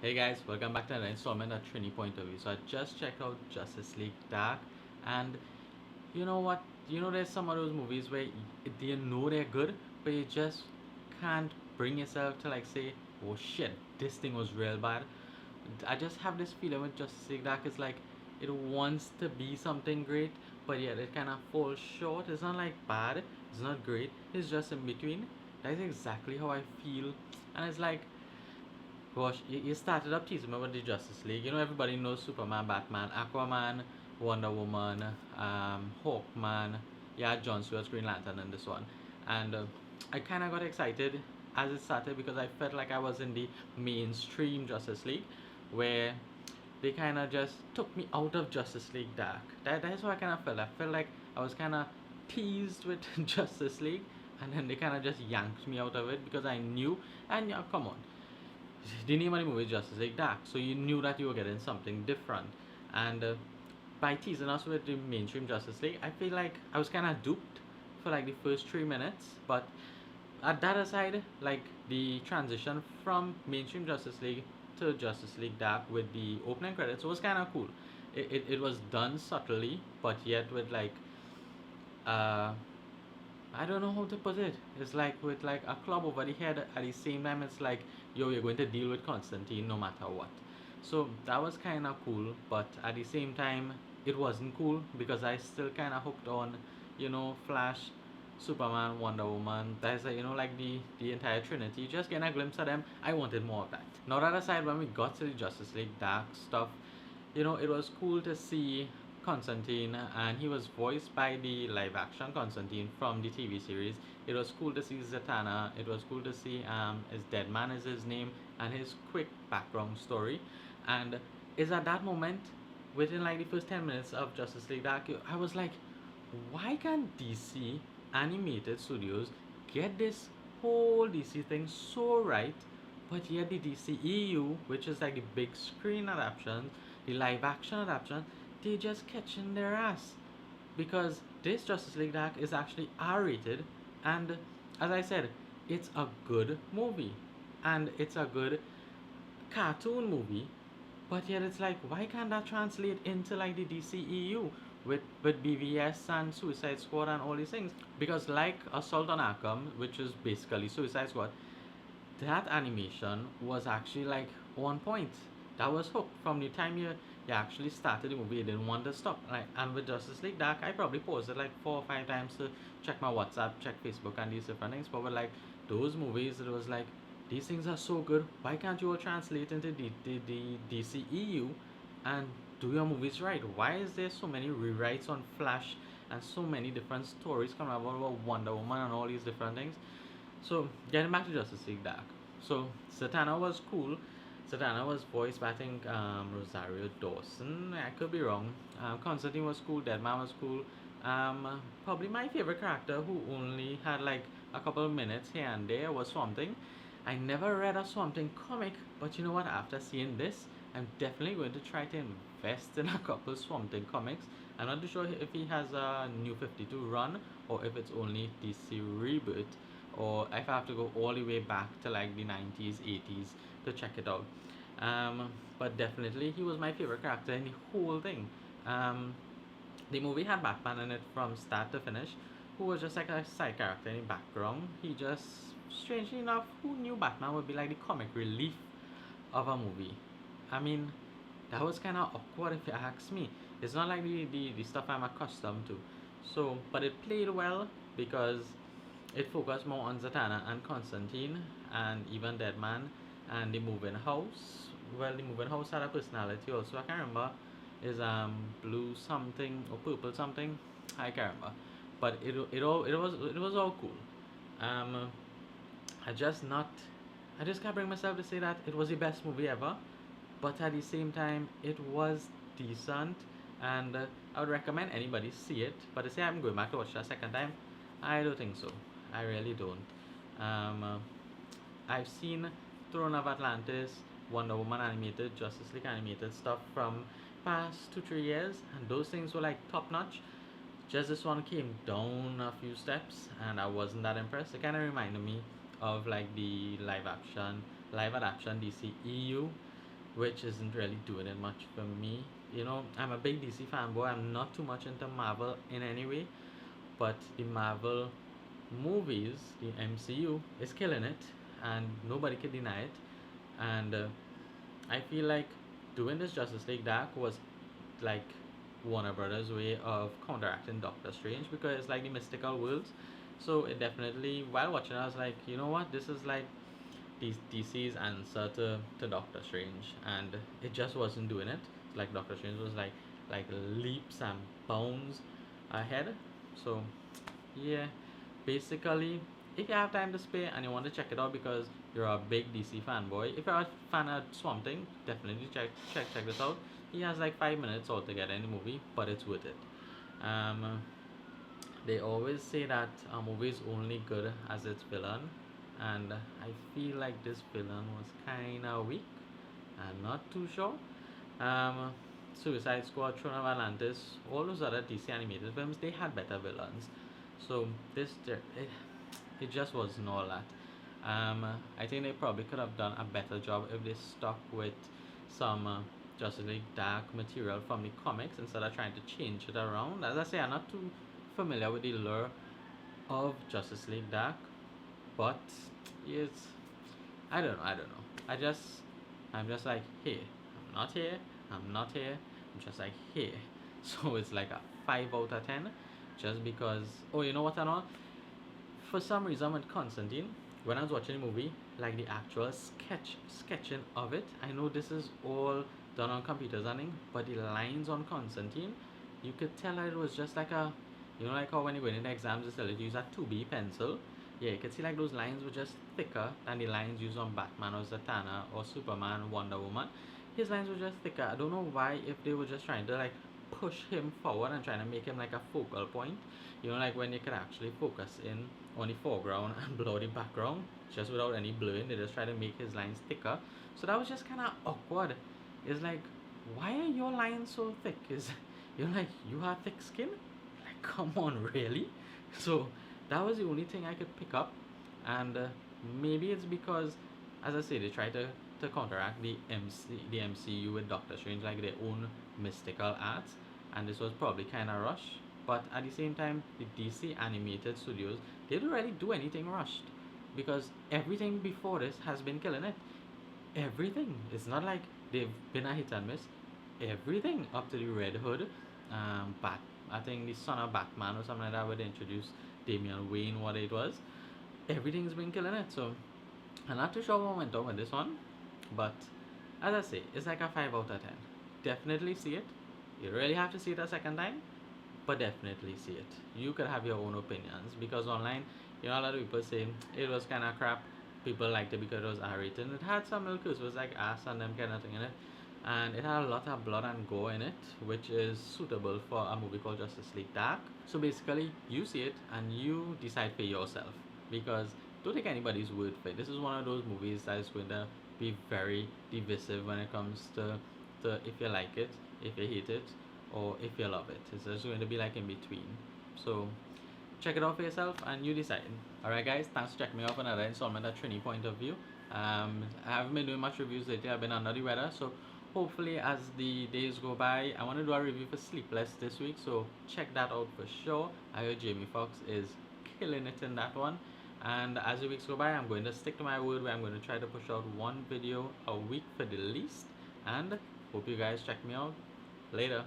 Hey guys, welcome back to another installment of Trini Point of View. So I just checked out Justice League Dark, and you know what? There's some of those movies where you know they're good, but you just can't bring yourself to like say, "Oh shit, this thing was real bad." I just have this feeling with Justice League Dark. It's like it wants to be something great, but yet it kind of falls short. It's not like bad. It's not great. It's just in between. That's exactly how I feel, and it's like gosh, you started up teasing me about the Justice League. Everybody knows Superman, Batman, Aquaman, Wonder Woman, Hawkman. Yeah, John Stewart's Green Lantern in this one. And I kind of got excited as it started because I felt like I was in the mainstream Justice League where they kind of just took me out of Justice League Dark. That's what I kind of felt. I felt like I was kind of teased with Justice League, and then they kind of just yanked me out of it because I knew, and yeah, come on, the name of the movie is Justice League Dark, so you knew that you were getting something different. And by teasing us with the mainstream Justice League, I feel like I was kind of duped for like the first 3 minutes. But at that aside, like the transition from mainstream Justice League to Justice League Dark with the opening credits was kind of cool. It was done subtly, but yet with like uh, I don't know how to put it. It's like with like a club over the head at the same time it's like, yo, you're going to deal with Constantine no matter what. So that was kind of cool, but at the same time it wasn't cool because I still kind of hooked on, Flash, Superman, Wonder Woman. That's like, like the entire Trinity. Just getting a glimpse of them. I wanted more of that. Now that aside, when we got to the Justice League Dark stuff, it was cool to see Constantine, and he was voiced by the live action Constantine from the TV series. It was cool to see Zatanna. It was cool to see his dead man is his name and his quick background story. And is at that moment, within like the first 10 minutes of Justice League Dark, I was like, why can't DC animated studios get this whole DC thing so right, but yet the DCEU, which is like the big screen adaptation, the live action adaptation, they just catching their ass because this Justice League Dark is actually R rated, and as I said, it's a good movie and it's a good cartoon movie, but yet it's like, why can't that translate into like the DCEU with BVS and Suicide Squad and all these things? Because like Assault on Arkham, which is basically Suicide Squad, that animation was actually like on point. That was hooked from the time you actually started the movie. You didn't want to stop. Like, and with Justice League Dark, I probably paused it like 4 or 5 times to check my WhatsApp, check Facebook, and these different things. But with like those movies, it was like these things are so good. Why can't you all translate into the DCEU and do your movies right? Why is there so many rewrites on Flash and so many different stories coming out about Wonder Woman and all these different things? So getting back to Justice League Dark. So Zatanna was cool. Zatanna was voiced by I think Rosario Dawson. I could be wrong. Constantine was cool. Deadman was cool. Probably my favorite character who only had like a couple of minutes here and there was Swamp Thing. I never read a Swamp Thing comic, but you know what? After seeing this, I'm definitely going to try to invest in a couple of Swamp Thing comics. I'm not too sure if he has a new 52 run or if it's only DC reboot or if I have to go all the way back to like the 90s, 80s to check it out. But definitely, he was my favorite character in the whole thing. Um, the movie had Batman in it from start to finish, who was just like a side character in the background. He just, strangely enough, who knew Batman would be like the comic relief of a movie? I mean, that was kind of awkward if you ask me. It's not like the stuff I'm accustomed to. So, but it played well because it focused more on Zatanna and Constantine and even Deadman and the moving house. Well, the moving house had a personality also. I can't remember. Is blue something or purple something? I can't remember. But it was all cool. Um, I just not I just can't bring myself to say that it was the best movie ever. But at the same time, it was decent, and I would recommend anybody see it. But to say I'm going back to watch it a second time, I don't think so. I really don't. Um, uh, I've seen Throne of Atlantis, Wonder Woman animated, Justice League animated stuff from past 2 3 years, and those things were like top notch. Just this one came down a few steps, and I wasn't that impressed. It kind of reminded me of like the live adaptation DCEU. which isn't really doing it much for me. You know, I'm a big DC fanboy. I'm not too much into Marvel in any way, but the Marvel movies, the MCU, is killing it, and nobody can deny it. And I feel like doing this Justice League Dark was like Warner Brothers' way of counteracting Doctor Strange, because it's like the mystical worlds. So it definitely, while watching, I was like, you know what, this is like DC's answer to Doctor Strange, and it just wasn't doing it. Like Doctor Strange was like leaps and bounds ahead. So yeah, basically, if you have time to spare and you want to check it out because you're a big DC fanboy, if you're a fan of Swamp Thing, definitely check this out. He has like 5 minutes altogether in the movie, but it's worth it. Um, they always say that a movie is only good as its villain, and I feel like this villain was kinda weak. I'm not too sure. Um, Suicide Squad, Throne of Atlantis, all those other DC animated films, they had better villains. So it just wasn't all that. I think they probably could have done a better job if they stuck with some Justice League Dark material from the comics instead of trying to change it around. As I say, I'm not too familiar with the lore of Justice League Dark, but it's I don't know. I'm just like here. I'm not here. I'm not here. I'm just like here. So it's like a 5 out of 10, just because. Oh, you know what? And all. For some reason, with Constantine, when I was watching the movie, like the actual sketching of it, I know this is all done on computers and thing, but the lines on Constantine, you could tell that it was just like a, you know, like how when you go into exams, they tell you to use a 2B pencil. Yeah, you could see like those lines were just thicker than the lines used on Batman or Zatanna or Superman, Wonder Woman. His lines were just thicker. I don't know why, if they were just trying to like push him forward and trying to make him like a focal point. You know, like when you could actually focus in on the foreground and blur the background just without any blurring. They just try to make his lines thicker. So that was just kind of awkward. It's like, why are your lines so thick? Is you're like, you have thick skin? Like, come on, really? So that was the only thing I could pick up, and maybe it's because, as I say, they try to counteract the MCU with Doctor Strange, like their own mystical arts, and this was probably kind of rushed. But at the same time, the DC animated studios, they don't really do anything rushed, because everything before this has been killing it. Everything. It's not like they've been a hit and miss. Everything up to the Red Hood, Bat. I think the son of Batman or something like that, where they introduced Damian Wayne, what it was. Everything's been killing it. So I'm not too sure what went on with this one, but as I say, it's like a 5 out of 10. Definitely see it. You really have to see it a second time, but definitely see it. You could have your own opinions, because online, you know, a lot of people say it was kind of crap. People liked it because it was R-rated. It had some little curse, was like ass and them kind of thing in it, and it had a lot of blood and gore in it, which is suitable for a movie called Justice League Dark. So basically, you see it and you decide for yourself, because don't take anybody's word for it. This is one of those movies that is going to be very divisive when it comes to if you like it, if you hate it, or if you love it. It's just going to be like in between. So check it out for yourself and you decide. Alright guys, thanks for checking me out for another installment of Trini Point of View. I haven't been doing much reviews lately. I've been under the weather, so hopefully as the days go by, I want to do a review for Sleepless this week, so check that out for sure. I heard Jamie Foxx is killing it in that one. And as the weeks go by, I'm going to stick to my word where I'm going to try to push out one video a week for the least. And hope you guys check me out later.